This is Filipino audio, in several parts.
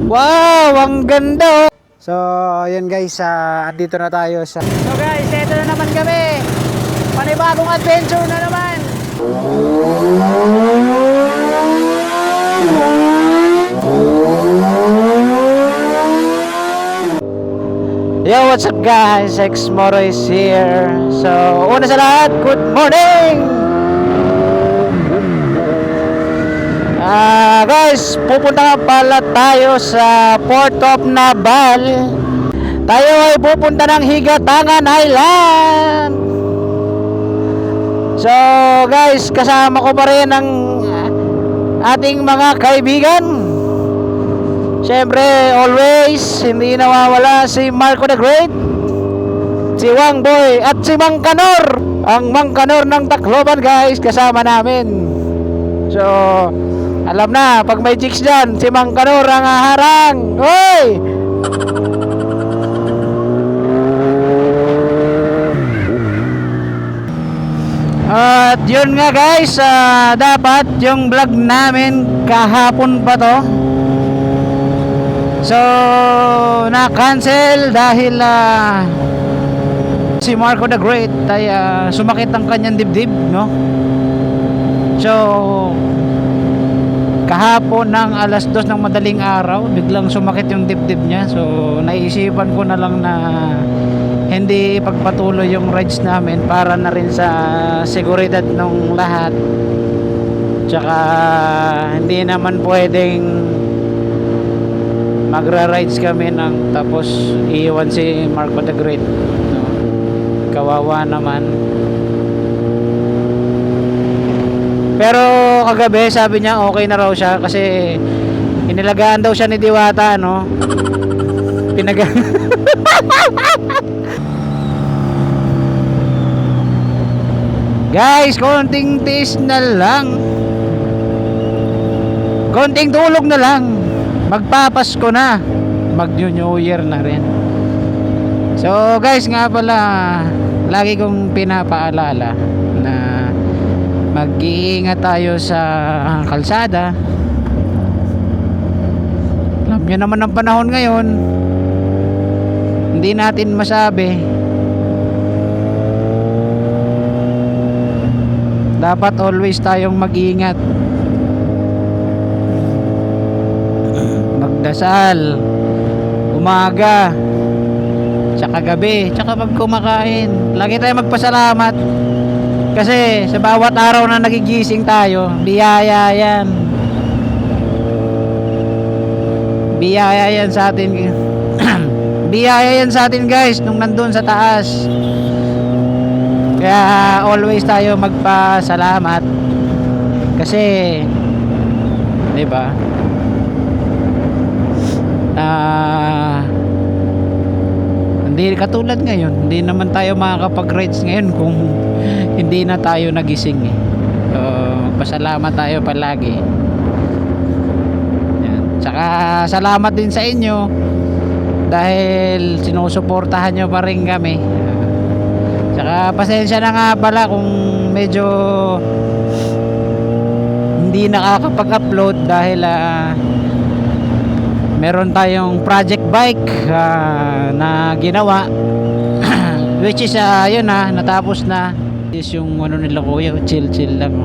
Wow, ang ganda oh. So, ayan guys, dito na tayo sa... So guys, eto na naman kami. Panibagong adventure na naman. Yo, what's up guys? Xmoro is here. So, una sa lahat, good morning! Guys, pupunta nga pala tayo sa Port of Naval. Tayo ay pupunta ng Higatangan Island. So guys, kasama ko pa rin ang ating mga kaibigan. Siyempre, always hindi nawawala si Marco the Great, si Wang Boy at si Mang Kanor. Ang Mang Kanor ng Tacloban guys, kasama namin. So alam na, pag may chicks dyan, si Mang Kanor ang haharang. Hoy! At yun nga guys, dapat yung vlog namin kahapon pa to. So, na-cancel dahil si Marco the Great ay sumakit ang kanyang dibdib, no? So, kahapon ng alas 2 ng madaling araw, biglang sumakit yung dibdib niya. So, naisipan ko na lang na hindi ipagpatuloy yung rides namin para na rin sa seguridad ng lahat. Tsaka, hindi naman pwedeng magra-rides kami ng tapos iiwan si Marco the Great. No? Kawawa naman. Pero kagabi sabi niya okay na raw siya kasi inilagaan daw siya ni Diwata, no? Guys, konting tiis na lang. Konting tulog na lang. Magpapasko na. Mag-New Year na rin. So guys, nga pala lagi kong pinapaalala na mag-iingat tayo sa kalsada. Alam nyo naman ang panahon ngayon, hindi natin masabi. Dapat always tayong mag-iingat, magdasal umaga tsaka gabi, tsaka pag kumakain lagi tayong magpasalamat. Kasi sa bawat araw na nagigising tayo, biyaya yan. Biyaya yan sa atin. Biyaya yan sa atin guys, nung nandun sa taas. Kaya always tayo magpasalamat. Kasi, di ba? Hindi katulad ngayon, hindi naman tayo makakapag-rides ngayon kung hindi na tayo nagising eh. So, pasalamat tayo palagi. Yan. Tsaka salamat din sa inyo dahil sinusuportahan nyo pa rin kami. Tsaka pasensya na nga pala kung medyo hindi nakakapag-upload dahil meron tayong project bike na ginawa which is yun natapos na. Is yung ano nila kuya, chill lang.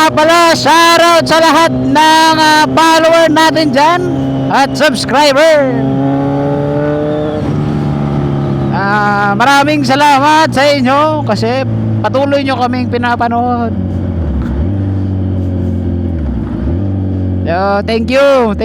Pala, shoutout sa lahat ng follower natin dyan at subscriber. Maraming salamat sa inyo kasi patuloy nyo kaming pinapanood. Thank you.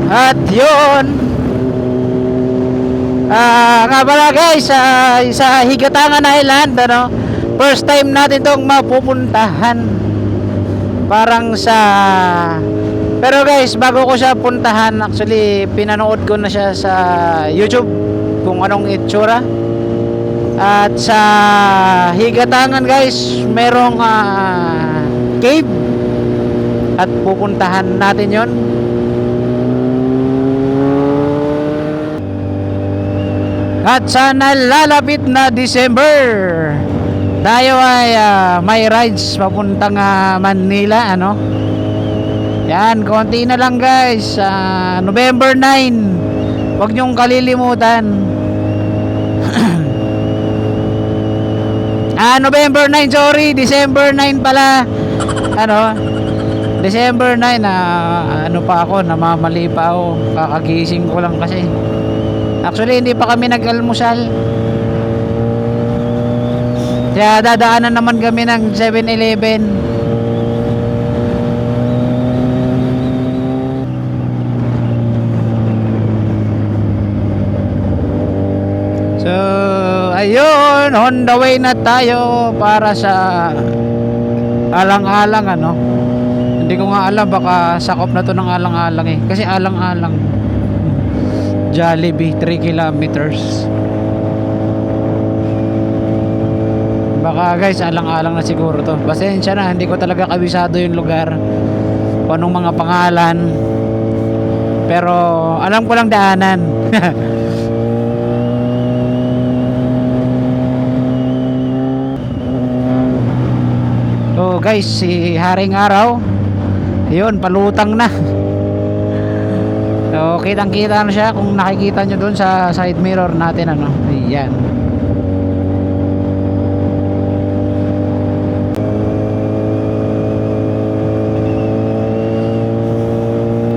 At yun, nga pala guys, sa Higatangan Island, ano, first time natin tong mapupuntahan. Parang sa, pero guys, bago ko siya puntahan, actually pinanood ko na siya sa YouTube kung anong itsura. At sa Higatangan guys, merong cave, at pupuntahan natin yon. At sa nalalapit na December, tayo ay may rides papuntang Manila, ano. Yan, konti na lang guys. November 9, huwag nyong kalilimutan. November 9, sorry, December 9 pala. Ano, December 9, ano pa ako, namamali pa ako, kakagising ko lang kasi. Actually, hindi pa kami nag-almusal. Kaya dadaanan naman kami ng 7-Eleven. So, ayun, on the way na tayo para sa alang-alang, ano. Hindi ko nga alam, baka sakop na to ng alang-alang eh. Kasi alang-alang, Jollibee, 3 kilometers. Baka guys, alang-alang na siguro to. Pasensya na, hindi ko talaga kabisado yung lugar, kung anong mga pangalan. Pero alam ko lang daanan. So guys, si Haring Araw, yun, palutang na. So kitang kita na siya, kung nakikita nyo dun sa side mirror natin, ano. Ayan.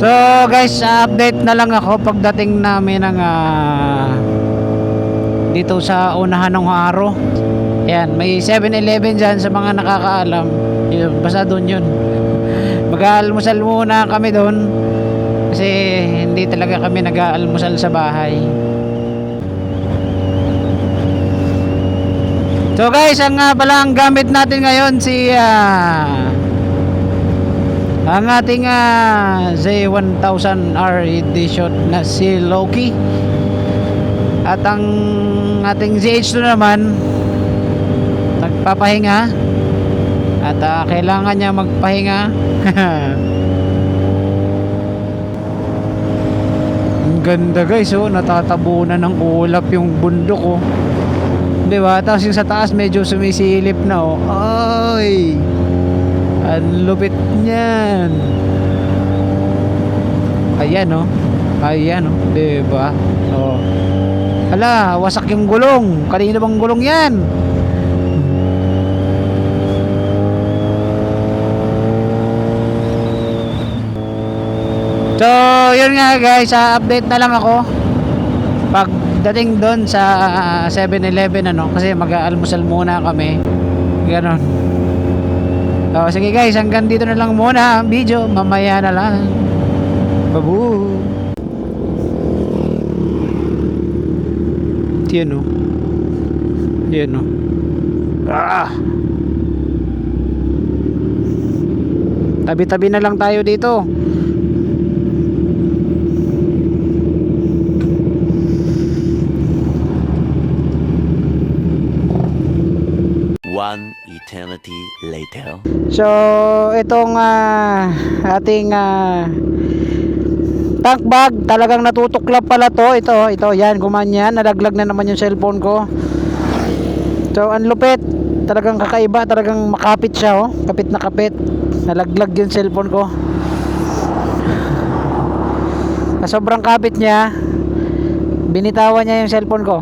So guys, update na lang ako pagdating namin ng dito sa unahan ng Haro. Ayan, may 7-Eleven dyan sa mga nakakaalam. Yun, basta doon yun. Mag-aalmusal muna kami doon kasi hindi talaga kami nag-aalmusal sa bahay. So guys, ang pala ang gamit natin ngayon ang ating Z1000R edition na si Loki. At ang ating ZH2 naman nagpapahinga. At kailangan niya magpahinga. Ang ganda guys, oh, natatabunan ng ulap yung bundok, oh. Diba? Tapos yung sa taas medyo sumisilip na, oh. Ay! Ang lupit niyan. Ayan, oh. Ayan, oh. Diba? Oh. Hala, wasak yung gulong. Kanina bang gulong yan? So, yun nga guys, update na lang ako pagdating doon sa 7-Eleven, ano, kasi mag-aalmusal muna kami. Ganon. So, sige guys, hanggang dito na lang muna ang video. Mamaya na lang. Babu. Yan, oh. Yan, oh. Tabi-tabi na lang tayo dito. One eternity later. So, itong ating tank bag, talagang natutuklap pala to. Ito, yan, gumanyan. Nalaglag na naman yung cellphone ko. So, ang lupit. Talagang kakaiba. Talagang makapit siya, oh. Kapit na kapit. Nalaglag yung cellphone ko. Sobrang kapit niya, binitawan niya yung cellphone ko.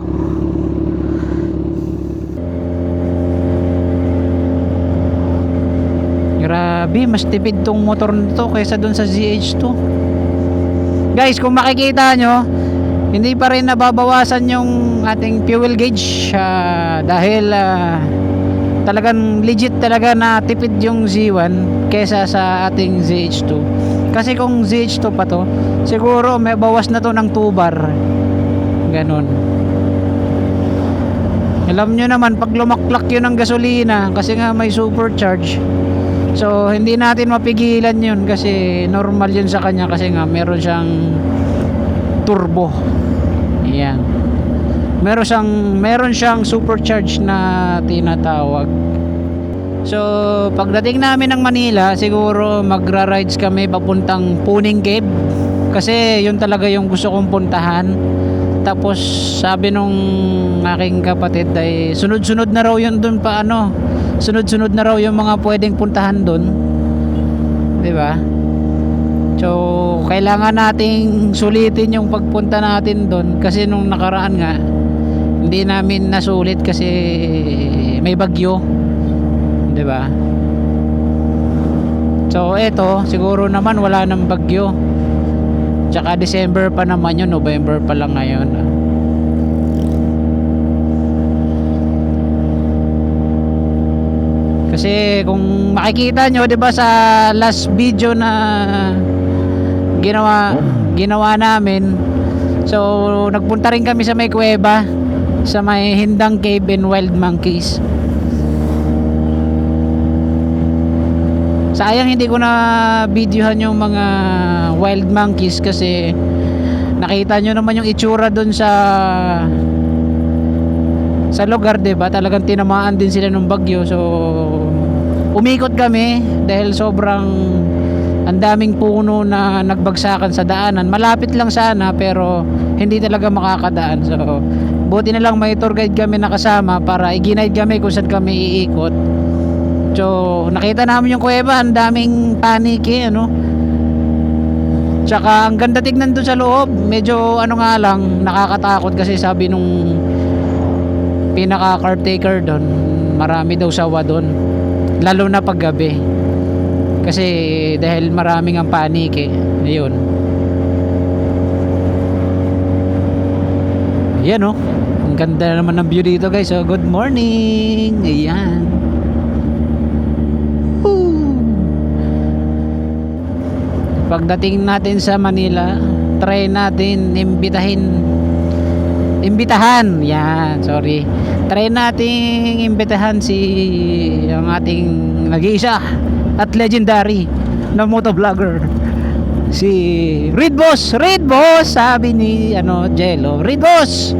Grabe, mas tipid tong motor nito kaysa dun sa ZH2. Guys, kung makikita nyo, hindi pa rin nababawasan yung ating fuel gauge, dahil talagang legit talaga na tipid yung Z1 kaysa sa ating ZH2. Kasi kung ZH2 pa to, siguro may bawas na to ng 2 bar. Ganon. Alam nyo naman, pag lumaklak yun ng gasolina, kasi nga may supercharge, so hindi natin mapigilan yun kasi normal yun sa kanya kasi nga meron siyang turbo. Ayan. Meron siyang supercharge na tinatawag. So pagdating namin ng Manila, siguro magra-rides kami papuntang Puning Cave kasi yun talaga yung gusto kong puntahan. Tapos sabi nung aking kapatid ay sunod-sunod na raw yun dun pa ano. Sunod-sunod na raw yung mga pwedeng puntahan dun. 'Di ba? So kailangan nating sulitin yung pagpunta natin dun kasi nung nakaraan nga hindi namin nasulit kasi may bagyo. 'Di ba? So eto, siguro naman wala nang bagyo. Tsaka December pa naman yun, November pa lang ngayon. Kasi kung makikita nyo, 'di ba sa last video na ginawa namin, so nagpunta rin kami sa may kuweba, sa may Hindang Cave and Wild Monkeys. Sayang hindi ko na videohan yung mga wild monkeys kasi nakita nyo naman yung itsura dun sa lugar, 'di ba? Talagang tinamaan din sila ng bagyo. So umikot kami dahil sobrang ang daming puno na nagbagsakan sa daanan. Malapit lang sana pero hindi talaga makakadaan. So buti na lang may tour guide kami nakasama para i-guide kami kung saan kami iikot. So nakita namin yung kuweba, ang daming paniki, ano. Tsaka ang ganda tignan doon sa loob. Medyo ano nga lang, nakakatakot kasi sabi nung pinaka caretaker doon, marami daw sawa doon. Lalo na pag gabi. Kasi dahil maraming ang paniki. Ayun. Ayan, oh. Ang ganda naman ng view dito, guys. So good morning. Ayan. Pagdating natin sa Manila, try natin imbitahan. Yan, sorry. Try nating imbitahan ang ating nag-iisa at legendary na motovlogger, si Reed Boss. Reed Boss, sabi ni Jello. Reed Boss.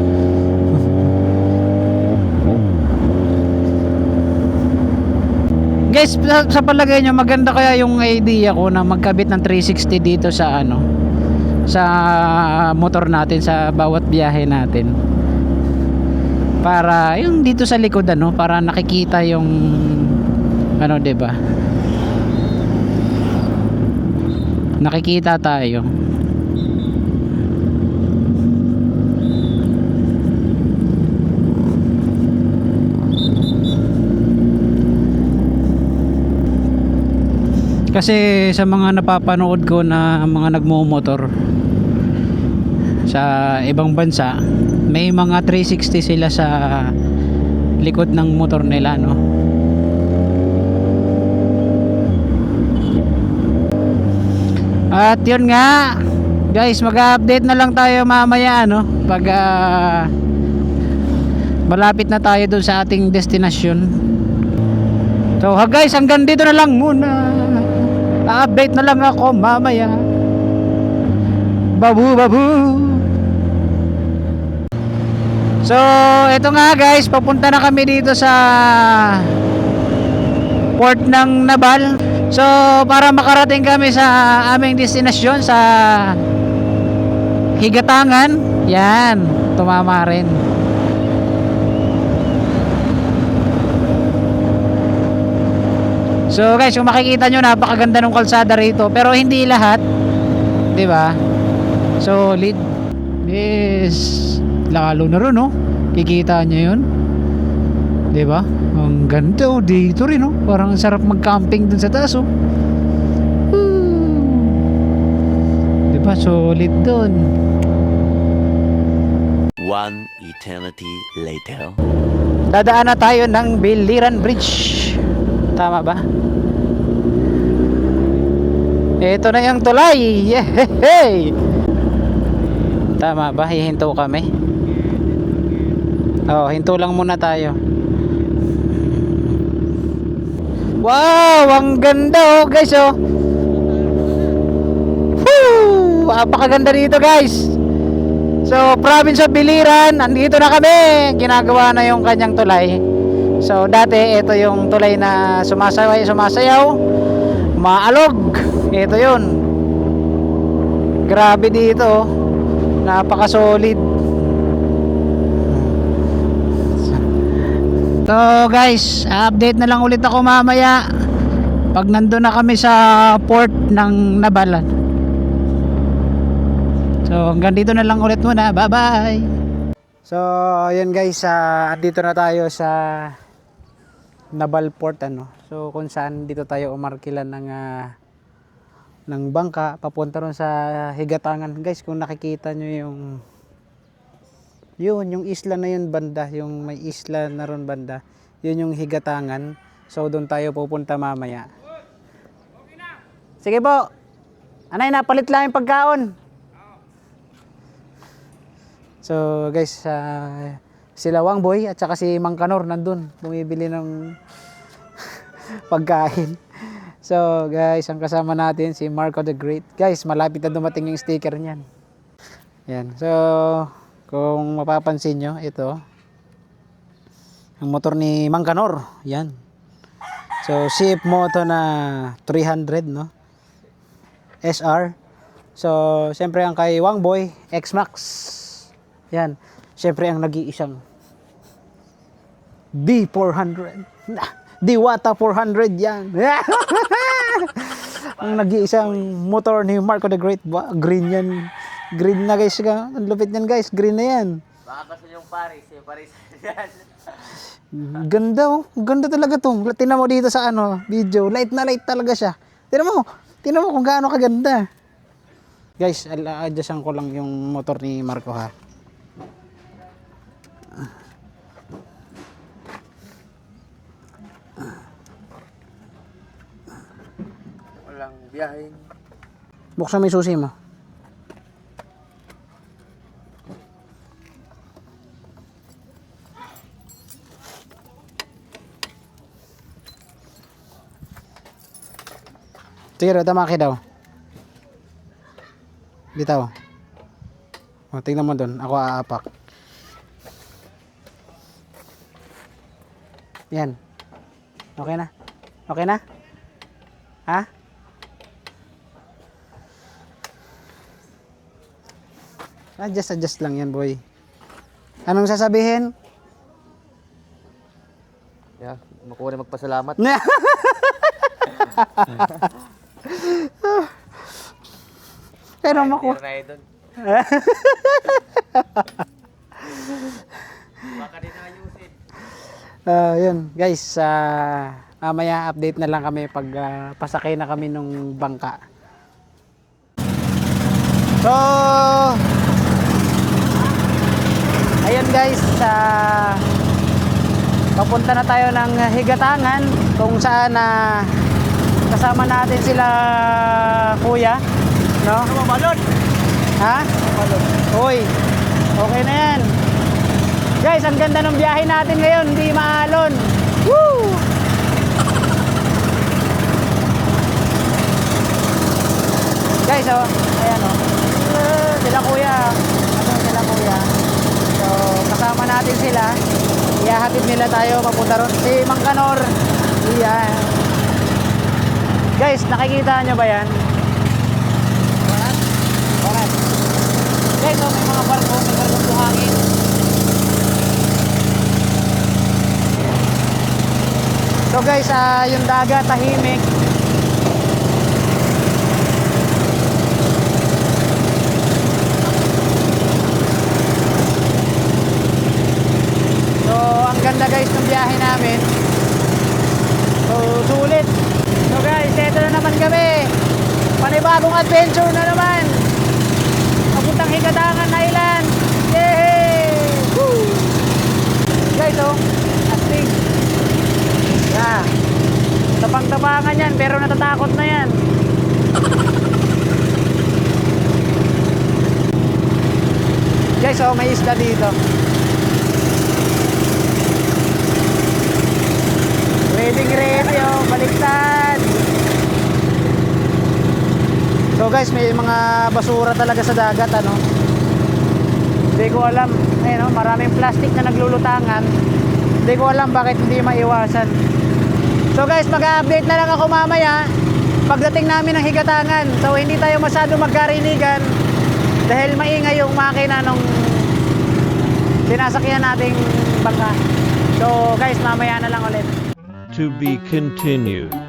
Guys, sa palagay nyo, maganda kaya yung idea ko na magkabit ng 360 dito sa sa motor natin sa bawat biyahe natin, para yung dito sa likod, para nakikita yung 'di ba, nakikita tayo. Kasi sa mga napapanood ko na mga nagmo-motor sa ibang bansa, may mga 360 sila sa likod ng motor nila, no. At yun nga, guys, mag-update na lang tayo mamaya, pag malapit na tayo dun sa ating destination. So guys, hanggang dito na lang muna. Update na lang ako mamaya. Babu. So ito nga, guys, papunta na kami dito sa port ng Nabal. So para makarating kami sa aming destinasyon sa Higatangan. Yan, tumama rin. So guys, kung makikita nyo, napakaganda ng kalsada rito, pero hindi lahat, 'di ba? Solid. Yes. Lalo na ron, kikita nyo yun, 'di ba? Ang ganda, dito rin, parang sarap mag-camping dun sa taas, 'di ba? Solid dun. One eternity later. Dadaan na tayo ng Biliran Bridge. Tama ba? Ito na yung tulay. Yehey! Tama ba? Hihinto kami. Oh, hinto lang muna tayo. Wow! Ang ganda oh guys oh. Woo! Napakaganda dito guys. So, province of Biliran, andito na kami. Ginagawa na yung kanyang tulay. So, dati ito yung tulay na sumasayaw, umaalog. Ito yun. Grabe dito. Napaka-solid. So, guys, update na lang ulit ako mamaya pag nandun na kami sa port ng Nabalan. So, hanggang dito na lang ulit muna. Bye-bye! So, ayan guys, dito na tayo sa Nabal Port, ano. So, kung saan dito tayo umarkilan ng bangka papunta ron sa Higatangan. Guys, kung nakikita nyo yung isla na yun banda, yung may isla na ron banda, yun yung Higatangan. So, doon tayo pupunta mamaya. Sige po! Anay, napalit lang yung pagkaon. So guys, sila Wangboy at saka si Mang Kanor nandun bumibili ng pagkain. So guys, ang kasama natin si Marco the Great. Guys, malapit na dumating yung sticker niyan. Yan. So kung mapapansin nyo, ito ang motor ni Mang Kanor. Yan. So CF Moto na 300, no? SR. So siyempre ang kay Wangboy X-Max. Yan. Siyempre ang nag-iisang D400. Diwata 400 yan. Ang nag-iisang motor ni Marco the Great. Green yan. Green na guys. Ang lupit yan guys. Green na yan. Baka kasi yung Paris. Yung Paris yan. Ganda oh. Ganda talaga to. Tingnan mo dito sa video. Light na light talaga siya. Tingnan mo kung gaano kaganda. Guys, adjustan ko lang yung motor ni Marco ha. Walang biyahe. Buksan mo yung susi mo. Sige daw, tamaki daw. Bitaw. O, tingnan mo doon. Ako aapak. Yan. Okay na? Okay na? Ha? Adjust lang yan, boy. Anong sasabihin? Yeah, makuha na magpasalamat. Pero maku... Baka din ayusin. Yun, guys, mamaya update na lang kami pag pasakay na kami nung bangka. So, ayun guys, papunta na tayo ng Higatangan kung saan kasama natin sila kuya, no? Mabalon! Ha? Mabalon. Uy, okay na yan. Guys, ang ganda ng biyahe natin ngayon, di maalon. Woo! Guys, oh, ayan oh. Sila kuya. Sila kuya. So, kasama natin sila. Ihahatid nila tayo papunta ron. Si Mang Kanor. Iyan. Guys, nakikita nyo ba yan? Barat. Guys, oh, may mga barko. May barkong buhangin. So guys, yung dagat tahimik. So ang ganda guys ng biyahe namin. So sulit. So guys, ito na naman kami. Panibagong adventure na naman. Papuntang Higatangan Island. Yay! Woo! Guys, oh, astig. Yeah. Tapang-tapangan yan pero natatakot na yan. guys, oh, may isda dito. Ready, oh, baliktad. So guys, may mga basura talaga sa dagat, ano. Hindi ko alam, ayun, oh, maraming plastic na naglulutangan. Hindi ko alam bakit hindi maiwasan. So guys, mag-update na lang ako mamaya pagdating namin ng Higatangan. So hindi tayo masyado magkarinigan dahil maingay yung makina nung sinasakyan nating bangka. So guys, mamaya na lang ulit. To be continued.